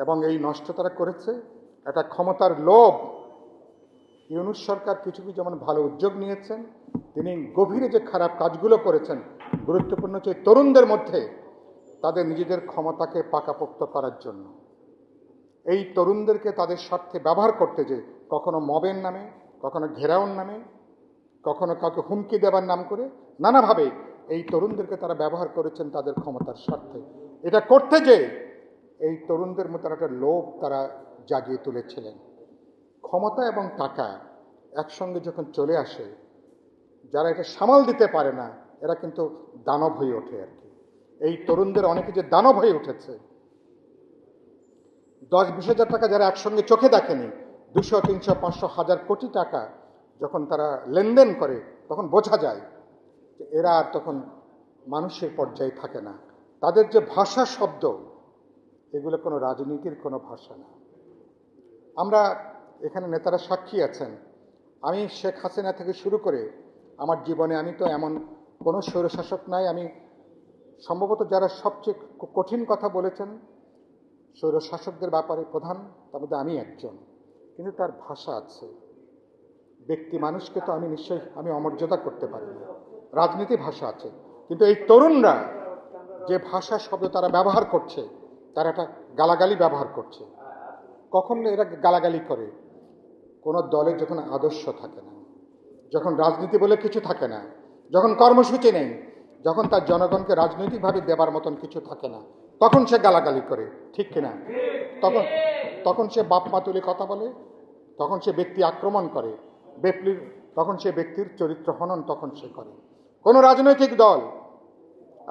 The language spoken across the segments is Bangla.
এবং এই নষ্ট তারা করেছে একটা ক্ষমতার লোভ। ইউনূস সরকার কিছু কিছু যেমন ভালো উদ্যোগ নিয়েছেন, তিনি গভীরে যে খারাপ কাজগুলো করেছেন, গুরুত্বপূর্ণ হচ্ছে তরুণদের মধ্যে তাদের নিজেদের ক্ষমতাকে পাকাপোক্ত করার জন্য এই তরুণদেরকে তাদের স্বার্থে ব্যবহার করতে, যে কখনো মবের নামে, কখনো ঘেরাওর নামে, কখনো কাউকে হুমকি দেবার নাম করে নানাভাবে এই তরুণদেরকে তারা ব্যবহার করেছেন তাদের ক্ষমতার স্বার্থে। এটা করতে যে এই তরুণদের মধ্যে একটা লোভ তারা জাগিয়ে তুলেছিলেন। ক্ষমতা এবং টাকা একসঙ্গে যখন চলে আসে, যারা এটা সামাল দিতে পারে না, এরা কিন্তু দানব হয়ে ওঠে আর কি। এই তরুণদের অনেকে যে দানব হয়ে উঠেছে, 10-20 হাজার টাকা যারা একসঙ্গে চোখে দেখেনি, 200, 300, 500, 1000 কোটি টাকা যখন তারা লেনদেন করে, তখন বোঝা যায় যে এরা আর তখন মানুষের পর্যায়ে থাকে না। তাদের যে ভাষা, শব্দ, এগুলো কোনো রাজনীতির কোনো ভাষা না। আমরা এখানে নেতারা সাক্ষী আছেন। আমি শেখ হাসিনা থেকে শুরু করে আমার জীবনে আমি তো এমন কোনো স্বৈরশাসক নাই। আমি সম্ভবত যারা সবচেয়ে কঠিন কথা বলেছেন স্বৈরশাসকদের ব্যাপারে প্রধান, তার মধ্যে আমি একজন। কিন্তু তার ভাষা আছে। ব্যক্তি মানুষকে তো আমি নিশ্চয়ই অমর্যাদা করতে পারি না। রাজনীতি ভাষা আছে। কিন্তু এই তরুণরা যে ভাষা শব্দ তারা ব্যবহার করছে, তারা একটা গালাগালি ব্যবহার করছে। কখন এরা গালাগালি করে? কোনো দলের যখন আদর্শ থাকে না, যখন রাজনীতি বলে কিছু থাকে না, যখন কর্মসূচি নেই, যখন তার জনগণকে রাজনৈতিকভাবে দেবার মতন কিছু থাকে না, তখন সে গালাগালি করে, ঠিক কিনা? তখন সে বাপ মা তুলে কথা বলে, তখন সে ব্যক্তি আক্রমণ করে, তখন সে ব্যক্তির চরিত্র হনন তখন সে করে। কোনো রাজনৈতিক দল,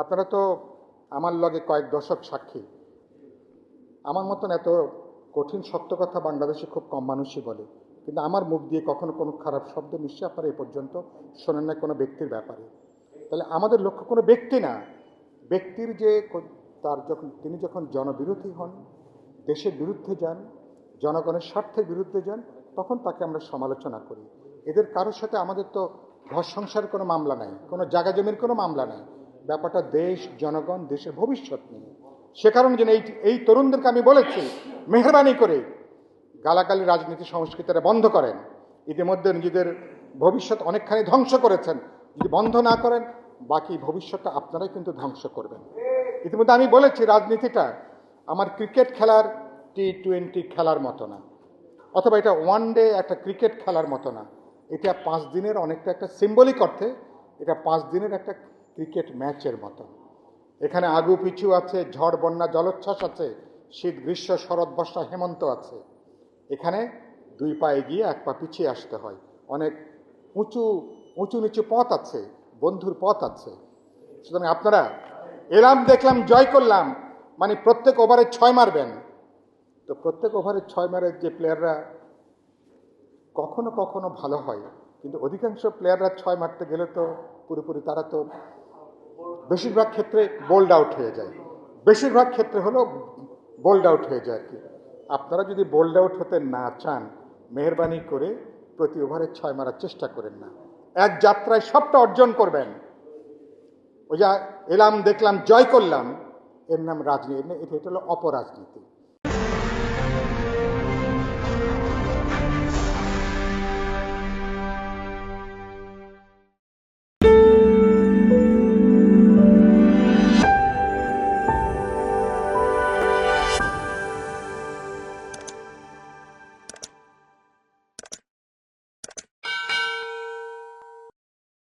আপনারা তো আমার লগে কয়েক দশক সাক্ষী, আমার মতন এত কঠিন সত্য কথা বাংলাদেশে খুব কম মানুষই বলে, কিন্তু আমার মুখ দিয়ে কখনো কোনো খারাপ শব্দ নিশ্চয়ই আপনারা এ পর্যন্ত শোনেন না কোনো ব্যক্তির ব্যাপারে। তাহলে আমাদের লক্ষ্য কোনো ব্যক্তি না, ব্যক্তির যে তিনি যখন জনবিরোধী হন, দেশের বিরুদ্ধে যান, জনগণের স্বার্থের বিরুদ্ধে যান, তখন তাকে আমরা সমালোচনা করি। এদের কারোর সাথে আমাদের তো ঘর সংসারের কোনো মামলা নাই, কোনো জায়গা জমির কোনো মামলা নাই। ব্যাপারটা দেশ, জনগণ, দেশের ভবিষ্যৎ নিয়ে। সে কারণে যেন এই তরুণদেরকে আমি বলেছি, মেহরবানি করে গালাগালি রাজনীতি সংস্কৃতিটা বন্ধ করেন। ইতিমধ্যে নিজেদের ভবিষ্যৎ অনেকখানি ধ্বংস করেছেন। যদি বন্ধ না করেন, বাকি ভবিষ্যৎটা আপনারাই কিন্তু ধ্বংস করবেন। ইতিমধ্যে আমি বলেছি, রাজনীতিটা আমার ক্রিকেট খেলার T20 খেলার মতো না, অথবা এটা ওয়ান ডে একটা ক্রিকেট খেলার মতো না। এটা 5 দিনের অনেকটা একটা সিম্বলিক অর্থে এটা 5 দিনের একটা ক্রিকেট ম্যাচের মতো। এখানে আগু পিছু আছে, ঝড়, বন্যা, জলোচ্ছ্বাস আছে, শীত, গ্রীষ্ম, শরৎ, বর্ষা, হেমন্ত আছে। এখানে 2 পা এগিয়ে 1 পা পিছিয়ে আসতে হয়। অনেক উঁচু নিচু পথ আছে, বন্ধুর পথ আছে। সুতরাং আপনারা এলাম, দেখলাম, জয় করলাম মানে প্রত্যেক ওভারে 6 মারবেন, তো প্রত্যেক ওভারে 6 মারে যে প্লেয়াররা কখনো কখনো ভালো হয়, কিন্তু অধিকাংশ প্লেয়াররা 6 মারতে গেলে তো পুরোপুরি তারা তো বেশিরভাগ ক্ষেত্রে বোল্ড আউট হয়ে যায়। বেশিরভাগ ক্ষেত্রে হলো বোল্ড আউট হয়ে যায় আর কি। আপনারা যদি বোল্ড আউট হতে না চান, মেহরবানি করে প্রতি ওভারে 6 মারার চেষ্টা করেন না। এক যাত্রায় সবটা অর্জন করবেন। ওই যা এলাম, দেখলাম, জয় করলাম, এর নাম রাজনীতি, এটা হলো অপরাজনীতি।